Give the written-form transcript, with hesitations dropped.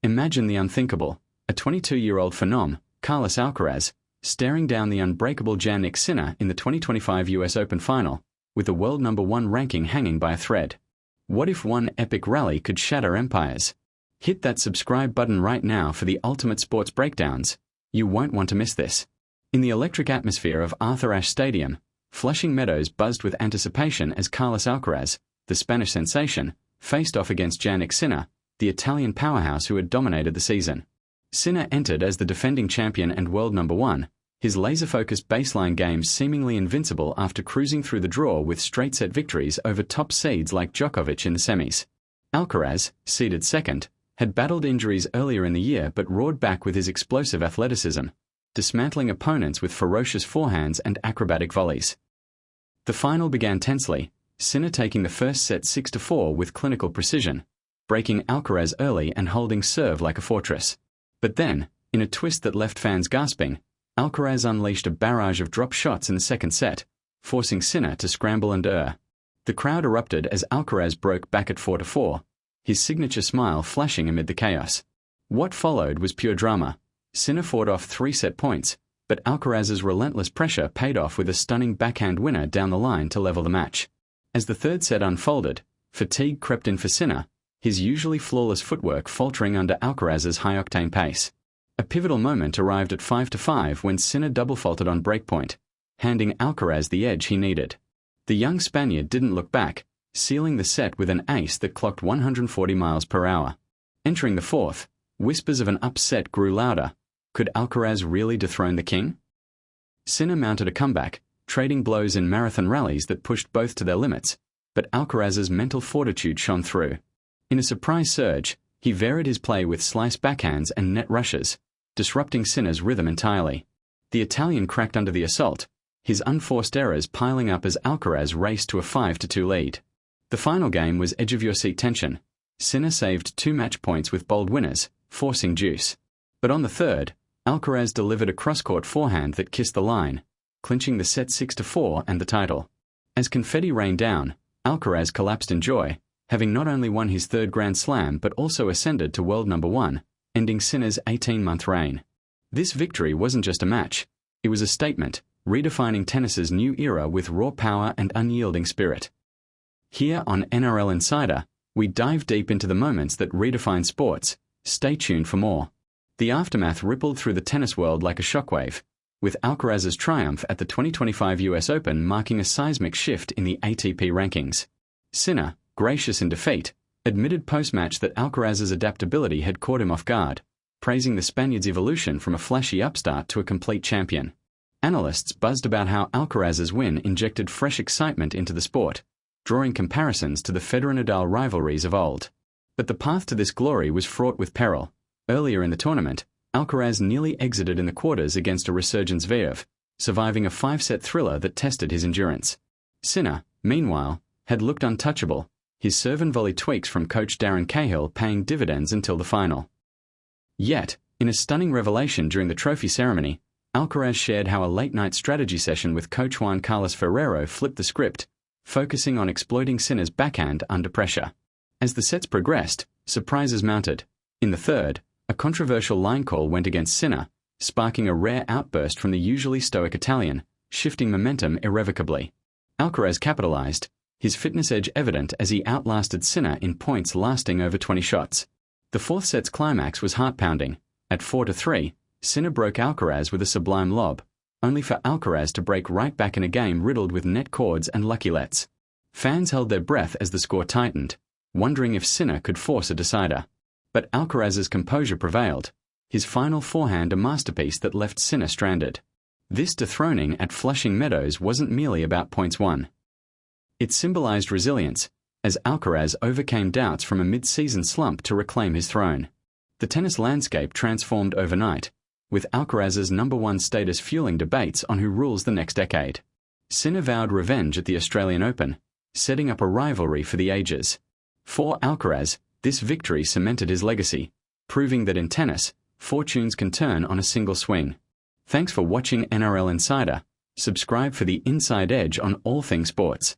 Imagine the unthinkable, a 22-year-old phenom, Carlos Alcaraz, staring down the unbreakable Jannik Sinner in the 2025 US Open final, with the world #1 ranking hanging by a thread. What if one epic rally could shatter empires? Hit that subscribe button right now for the ultimate sports breakdowns. You won't want to miss this. In the electric atmosphere of Arthur Ashe Stadium, Flushing Meadows buzzed with anticipation as Carlos Alcaraz, the Spanish sensation, faced off against Jannik Sinner, the Italian powerhouse who had dominated the season. Sinner entered as the defending champion and world #1, his laser-focused baseline game seemingly invincible after cruising through the draw with straight-set victories over top seeds like Djokovic in the semis. Alcaraz, seeded second, had battled injuries earlier in the year but roared back with his explosive athleticism, dismantling opponents with ferocious forehands and acrobatic volleys. The final began tensely, Sinner taking the first set 6-4 with clinical precision, breaking Alcaraz early and holding serve like a fortress. But then, in a twist that left fans gasping, Alcaraz unleashed a barrage of drop shots in the second set, forcing Sinner to scramble and err. The crowd erupted as Alcaraz broke back at 4-4, his signature smile flashing amid the chaos. What followed was pure drama. Sinner fought off 3 set points, but Alcaraz's relentless pressure paid off with a stunning backhand winner down the line to level the match. As the third set unfolded, fatigue crept in for Sinner, his usually flawless footwork faltering under Alcaraz's high-octane pace. A pivotal moment arrived at 5-5 when Sinner double-faulted on breakpoint, handing Alcaraz the edge he needed. The young Spaniard didn't look back, sealing the set with an ace that clocked 140 miles per hour. Entering the fourth, whispers of an upset grew louder. Could Alcaraz really dethrone the king? Sinner mounted a comeback, trading blows in marathon rallies that pushed both to their limits, but Alcaraz's mental fortitude shone through. In a surprise surge, he varied his play with slice backhands and net rushes, disrupting Sinner's rhythm entirely. The Italian cracked under the assault, his unforced errors piling up as Alcaraz raced to a 5-2 lead. The final game was edge-of-your-seat tension. Sinner saved 2 match points with bold winners, forcing deuce. But on the third, Alcaraz delivered a cross-court forehand that kissed the line, clinching the set 6-4 and the title. As confetti rained down, Alcaraz collapsed in joy, having not only won his third Grand Slam but also ascended to world #1, ending Sinner's 18-month reign. This victory wasn't just a match, it was a statement, redefining tennis's new era with raw power and unyielding spirit. Here on NRL Insider, we dive deep into the moments that redefine sports. Stay tuned for more. The aftermath rippled through the tennis world like a shockwave, with Alcaraz's triumph at the 2025 US Open marking a seismic shift in the ATP rankings. Sinner, gracious in defeat, admitted post-match that Alcaraz's adaptability had caught him off guard, praising the Spaniard's evolution from a flashy upstart to a complete champion. Analysts buzzed about how Alcaraz's win injected fresh excitement into the sport, drawing comparisons to the Federer-Nadal rivalries of old. But the path to this glory was fraught with peril. Earlier in the tournament, Alcaraz nearly exited in the quarters against a resurgent Zverev, surviving a 5-set thriller that tested his endurance. Sinner, meanwhile, had looked untouchable, his serve and volley tweaks from coach Darren Cahill paying dividends until the final. Yet, in a stunning revelation during the trophy ceremony, Alcaraz shared how a late-night strategy session with coach Juan Carlos Ferrero flipped the script, focusing on exploiting Sinner's backhand under pressure. As the sets progressed, surprises mounted. In the third, a controversial line call went against Sinner, sparking a rare outburst from the usually stoic Italian, shifting momentum irrevocably. Alcaraz capitalized, his fitness edge evident as he outlasted Sinner in points lasting over 20 shots. The fourth set's climax was heart-pounding. At 4-3, Sinner broke Alcaraz with a sublime lob, only for Alcaraz to break right back in a game riddled with net cords and lucky lets. Fans held their breath as the score tightened, wondering if Sinner could force a decider. But Alcaraz's composure prevailed, his final forehand a masterpiece that left Sinner stranded. This dethroning at Flushing Meadows wasn't merely about points won. It symbolized resilience, as Alcaraz overcame doubts from a mid-season slump to reclaim his throne. The tennis landscape transformed overnight, with Alcaraz's #1 status fueling debates on who rules the next decade. Sinner vowed revenge at the Australian Open, setting up a rivalry for the ages. For Alcaraz, this victory cemented his legacy, proving that in tennis, fortunes can turn on a single swing. Thanks for watching NRL Insider. Subscribe for the inside edge on all things sports.